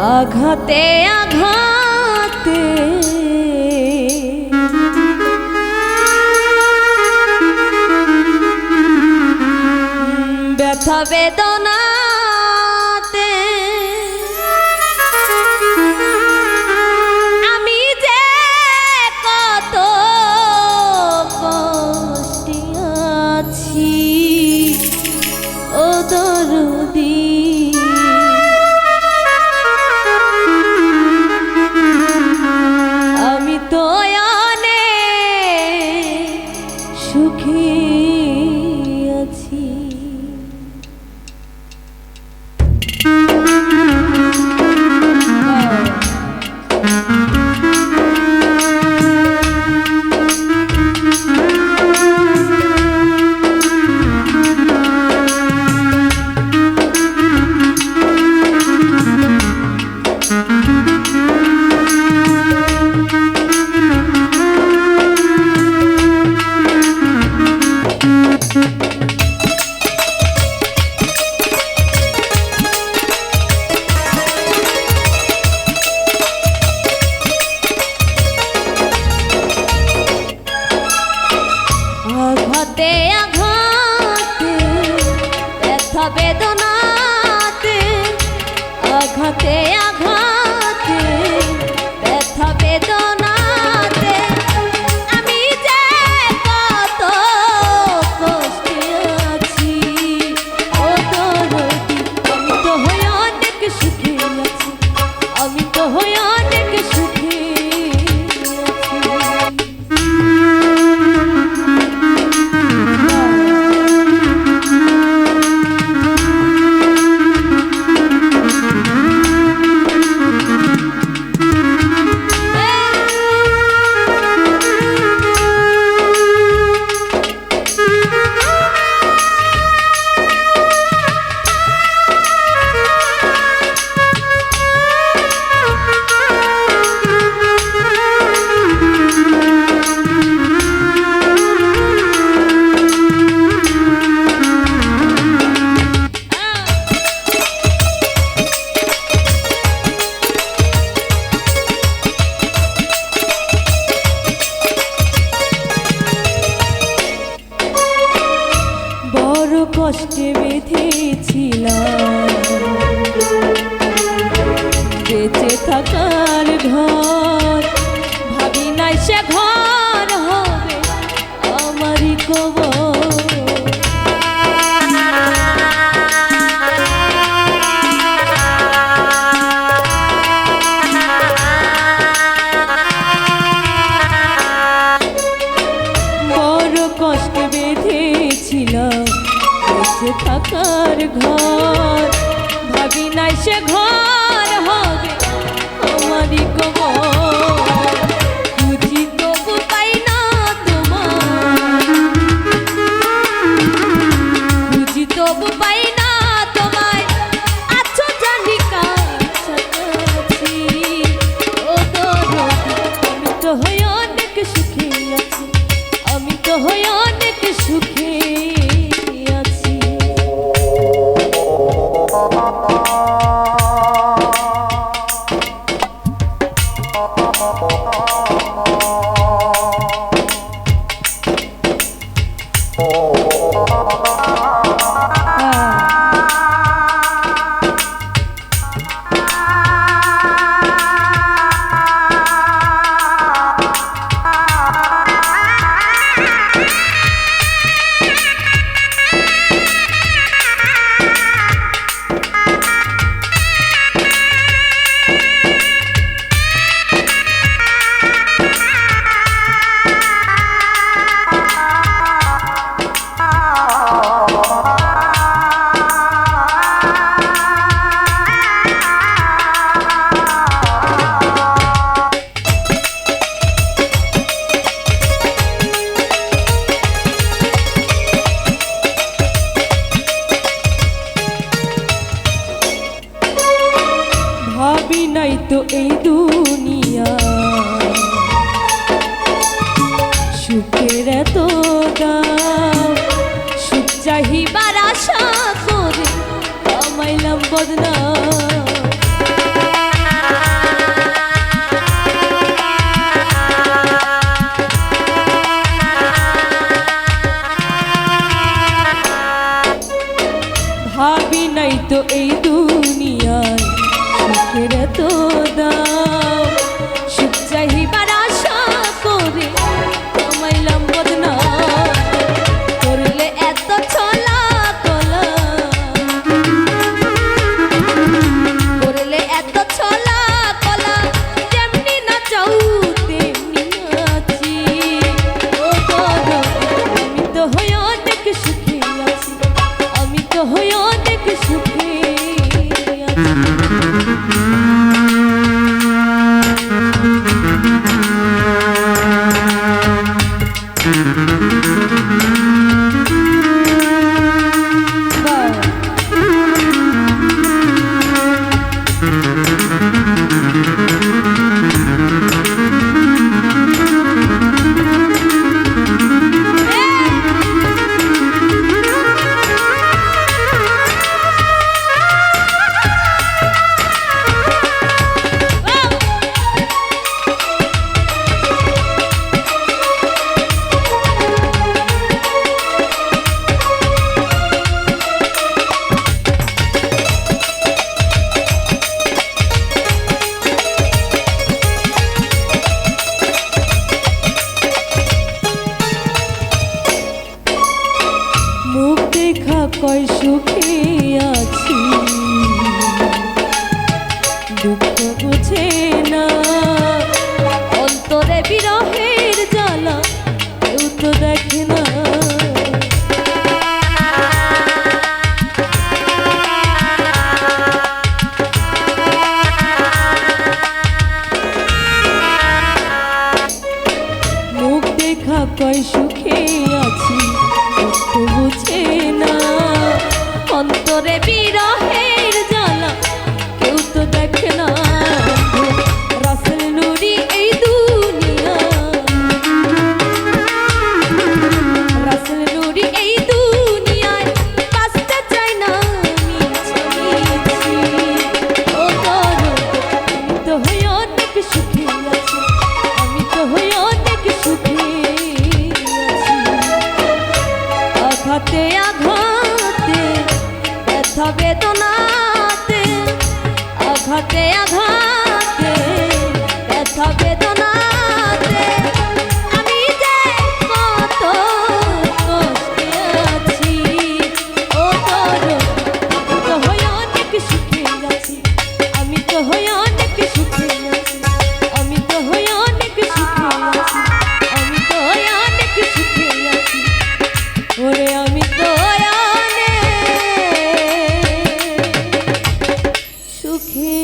আঘাতে আঘাতে ব্যথা বেদনাতে আমি যে কত কষ্টে আছি ও দরদি সুখী আছি। আঘাতে আঘাতে ব্যথা বেদনাতে আঘাতে আঘাতে ব্যথা বেদনাতে আমি যে কত কষ্টে আছি ও দরদি আমি তো হয়ে অনেক সুখে আছি আমি তো হয়ে অনেক সুখে কষ্টে বেঁধেছিলাম বেঁচে থাকার ঘর ভাবি নাই সে ঘর হবে আমারই কবর বড় কষ্টে বেঁধেছিলাম বেঁচে থাকার ঘর ভাবি নাই সে ঘর হবে আমারই কবর খুঁজি তবু পাই না তোমায় খুঁজি তবু পাই না তোমায় আছো জানি কাছাকাছি ও দরদি আমি তো হয়ে অনেক সুখে আছি আমি তো হয়ে অনেক সুখে আছি। ভাবি নাই তো এই দুনিয়া সুখের এত দাম সুখ চাহিবার আশা করে কামাইলাম বদনাম মুখ দেখা কয় সুখে আছি, দুঃখ বুঝে না, অন্তরে বিরহের জ্বালা কেউ তো দেখে না। মুখ দেখা কয় সুখে আছি, দুঃখ বুঝে না, অন্তরে বিরহের জ্বালা কেউ তো দেখে না। রাসেল নুরি এই দুনিয়া, রাসেল নুরি এই দুনিয়ায় বাঁচতে চাই না মিছি। ও দরদ, আমি তো হই অনেক সুখী আছি, আমি তো হই অনেক সুখী আছি। আঘাতে আঘাতে ব্যথা বেদনাতে, আঘাতে আঘাতে ব্যথা বেদনাতে আমি যে কত কষ্টে আছি। ও দরদ, আমি তো হই অনেক সুখে আছি, আমি তো হই অনেক সুখে আছি, আমি তো হই অনেক সুখে আছি, আমি তো হই অনেক সুখে আছি। ওরে আমি তো অনেক সুখে